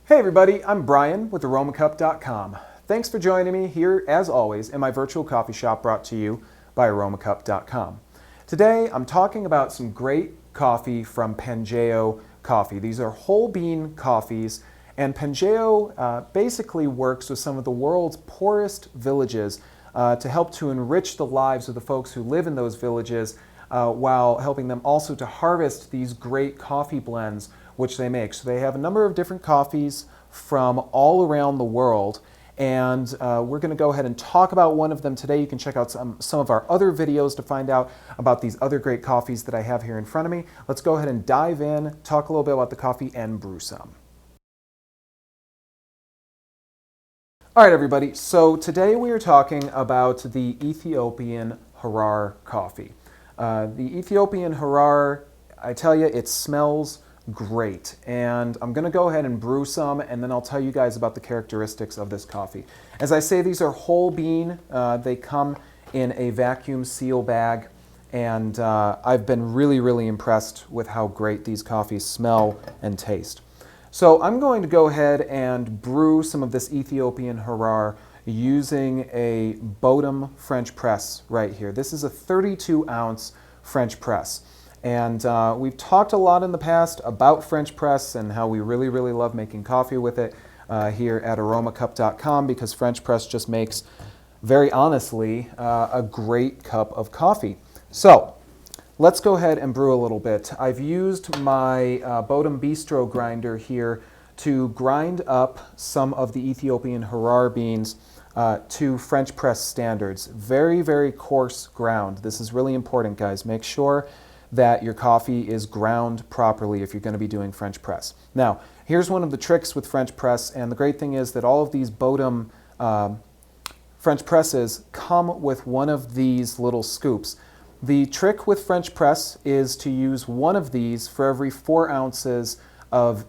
Hey everybody, I'm Brian with Aromacup.com. Thanks for joining me here, as always, in my virtual coffee shop brought to you by Aromacup.com. Today I'm talking about some great coffee from Pangeo Coffee. These are whole bean coffees, and Pangeo basically works with some of the world's poorest villages to help to enrich the lives of the folks who live in those villages while helping them also to harvest these great coffee blends which they make. So they have a number of different coffees from all around the world, and we're going to go ahead and talk about one of them today. You can check out some of our other videos to find out about these other great coffees that I have here in front of me. Let's go ahead and dive in, talk a little bit about the coffee, and brew some. All right, everybody, so today we are talking about the Ethiopian Harrar Coffee. The Ethiopian Harrar, I tell you, it smells great, and I'm going to go ahead and brew some, and then I'll tell you guys about the characteristics of this coffee. As I say, these are whole bean. They come in a vacuum seal bag, and I've been really impressed with how great these coffees smell and taste. So I'm going to go ahead and brew some of this Ethiopian Harrar using a Bodum French press right here. This is a 32-ounce French press. And we've talked a lot in the past about French press and how we really love making coffee with it here at Aromacup.com, because French press just makes, very honestly, a great cup of coffee. So let's go ahead and brew a little bit. I've used my Bodum Bistro grinder here to grind up some of the Ethiopian Harrar beans to French press standards. Very coarse ground. This is really important, guys. Make sure that your coffee is ground properly if you're going to be doing French press. Now, here's one of the tricks with French press, and the great thing is that all of these Bodum French presses come with one of these little scoops. The trick with French press is to use one of these for every 4 ounces of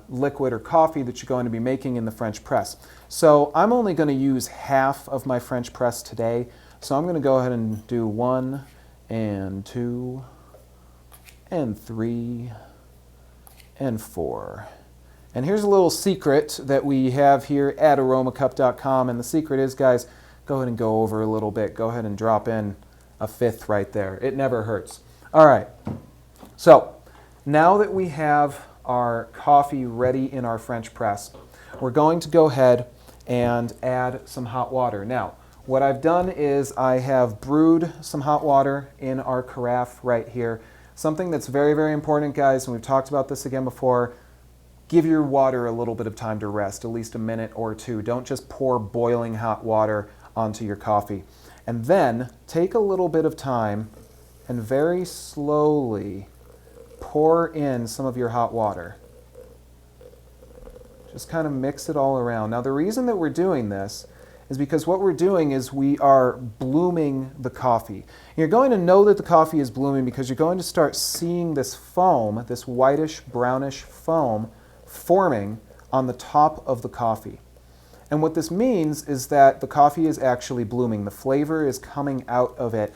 liquid or coffee that you're going to be making in the French press. So I'm only going to use half of my French press today, so I'm going to go ahead and do 1 and 2 and 3 and 4. And here's a little secret that we have here at Aromacup.com, and the secret is, guys, go ahead and go over a little bit. Go ahead and drop in a 1/5 right there. It never hurts. All right, so now that we have our coffee ready in our French press, we're going to go ahead and add some hot water. Now, what I've done is I have brewed some hot water in our carafe right here. Something that's very important, guys, and we've talked about this again before, give your water a little bit of time to rest, at least a minute or two. Don't just pour boiling hot water onto your coffee. And then take a little bit of time and very slowly pour in some of your hot water. Just kind of mix it all around. Now, the reason that we're doing this is because what we're doing is we are blooming the coffee. You're going to know that the coffee is blooming because you're going to start seeing this foam, this whitish, brownish foam forming on the top of the coffee. And what this means is that the coffee is actually blooming. The flavor is coming out of it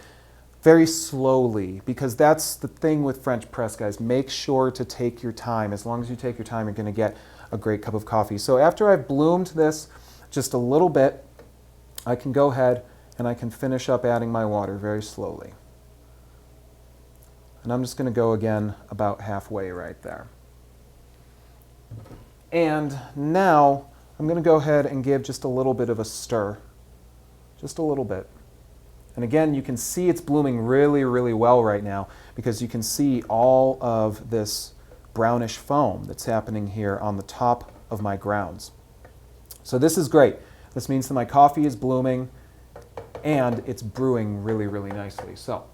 very slowly, because that's the thing with French press, guys. Make sure to take your time. As long as you take your time, you're going to get a great cup of coffee. So after I've bloomed this just a little bit, I can go ahead and I can finish up adding my water very slowly. And I'm just going to go again about halfway right there. And now I'm going to go ahead and give just a little bit of a stir. Just a little bit. And again, you can see it's blooming really well right now, because you can see all of this brownish foam that's happening here on the top of my grounds. So this is great. This means that my coffee is blooming and it's brewing really nicely. So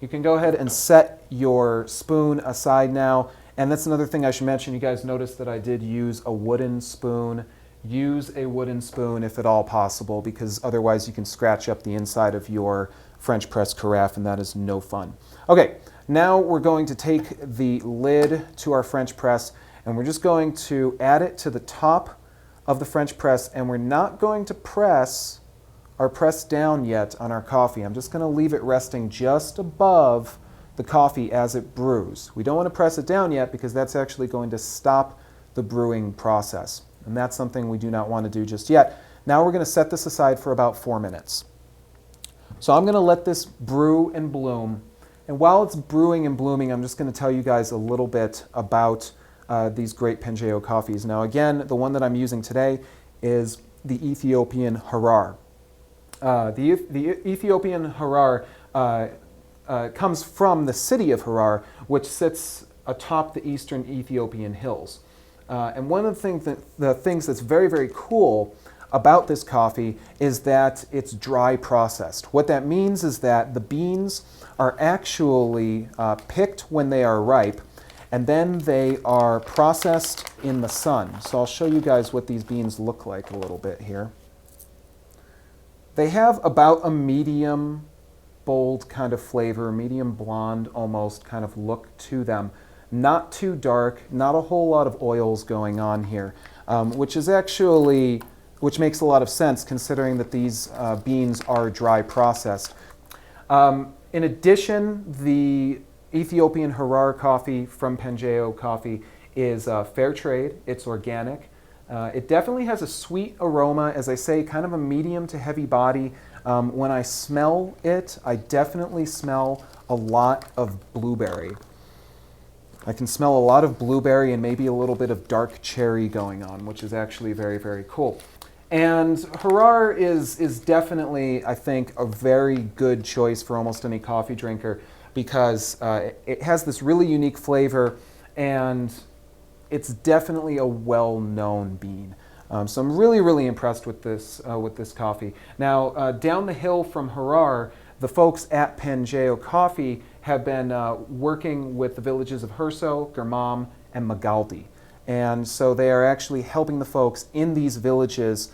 you can go ahead and set your spoon aside now. And that's another thing I should mention. You guys noticed that I did use a wooden spoon. Use a wooden spoon if at all possible, because otherwise you can scratch up the inside of your French press carafe, and that is no fun. Okay, now we're going to take the lid to our French press, and we're just going to add it to the top of the French press, and we're not going to press or press down yet on our coffee. I'm just going to leave it resting just above the coffee as it brews. We don't want to press it down yet, because that's actually going to stop the brewing process. and that's something we do not want to do just yet. Now we're going to set this aside for about 4 minutes. So I'm going to let this brew and bloom, and while it's brewing and blooming, I'm just going to tell you guys a little bit about these great Pangeo coffees. Now again, the one that I'm using today is the Ethiopian Harrar. The Ethiopian Harrar comes from the city of Harrar, which sits atop the eastern Ethiopian hills. And one of the things that's very, very cool about this coffee is that it's dry processed. What that means is that the beans are actually picked when they are ripe, and then they are processed in the sun. So I'll show you guys what these beans look like a little bit here. They have about a medium bold kind of flavor, medium blonde almost kind of look to them. Not too dark, not a whole lot of oils going on here, which makes a lot of sense considering that these beans are dry processed. In addition, the Ethiopian Harrar coffee from Pangeo Coffee is Fair Trade. It's organic. It definitely has a sweet aroma, as I say, kind of a medium to heavy body. When I smell it, I definitely smell a lot of blueberry. I can smell a lot of blueberry and maybe a little bit of dark cherry going on, which is actually very, very cool. And Harrar is definitely, I think, a very good choice for almost any coffee drinker because it has this really unique flavor and it's definitely a well-known bean. So I'm really, really impressed with this coffee. Now, down the hill from Harrar, the folks at Pangeo Coffee have been working with the villages of Herso, Gourmet, and Magaldi. And so they are actually helping the folks in these villages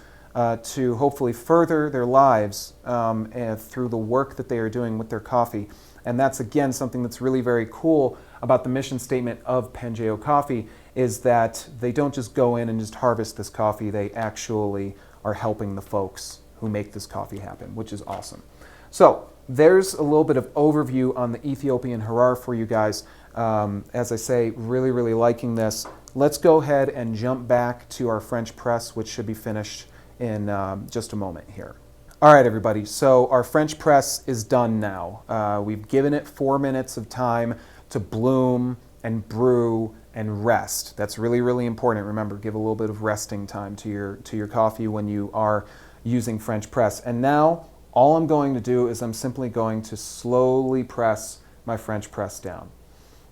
to hopefully further their lives through the work that they are doing with their coffee. And that's, again, something that's really very cool about the mission statement of Pangeo Coffee is that they don't just go in and just harvest this coffee, they actually are helping the folks who make this coffee happen, which is awesome. So there's a little bit of overview on the Ethiopian Harrar for you guys. As I say, really, really liking this. Let's go ahead and jump back to our French press, which should be finished in just a moment here. All right, everybody, so our French press is done now. We've given it 4 minutes of time to bloom and brew and rest. That's really, really important. Remember, give a little bit of resting time to your coffee when you are using French press. And now, all I'm going to do is I'm simply going to slowly press my French press down.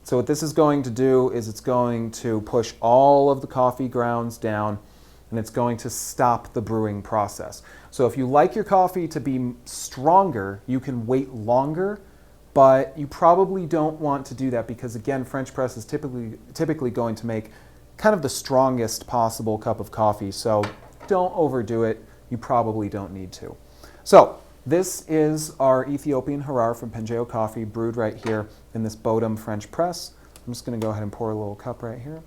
So what this is going to do is it's going to push all of the coffee grounds down and it's going to stop the brewing process. So if you like your coffee to be stronger, you can wait longer, but you probably don't want to do that because, again, French press is typically going to make kind of the strongest possible cup of coffee. So don't overdo it. You probably don't need to. So this is our Ethiopian Harrar from Pangeo Coffee, brewed right here in this Bodum French press. I'm just going to go ahead and pour a little cup right here.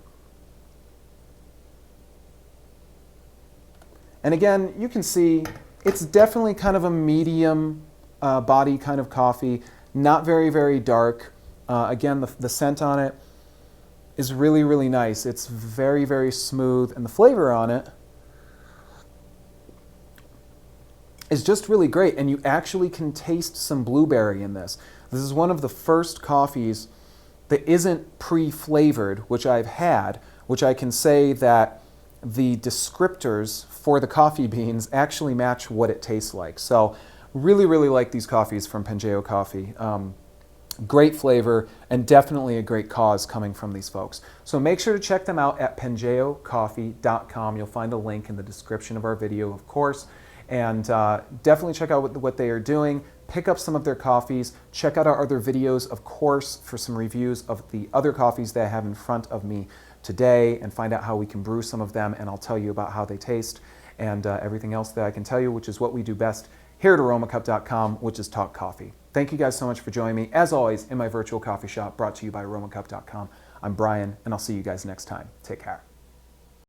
And again, you can see it's definitely kind of a medium body kind of coffee, not very, very dark. Again, the scent on it is really, really nice. It's very, very smooth, and the flavor on it is just really great, and you actually can taste some blueberry in this. This is one of the first coffees that isn't pre-flavored, which I've had, which I can say that the descriptors for the coffee beans actually match what it tastes like. So really, really like these coffees from Pangeo Coffee. Great flavor and definitely a great cause coming from these folks. So make sure to check them out at PangeoCoffee.com. You'll find a link in the description of our video, of course. And definitely check out what they are doing. Pick up some of their coffees. Check out our other videos, of course, for some reviews of the other coffees that I have in front of me today and find out how we can brew some of them, and I'll tell you about how they taste and everything else that I can tell you, which is what we do best here at Aromacup.com, which is talk coffee. Thank you guys so much for joining me, as always, in my virtual coffee shop brought to you by Aromacup.com. I'm Brian, and I'll see you guys next time. Take care.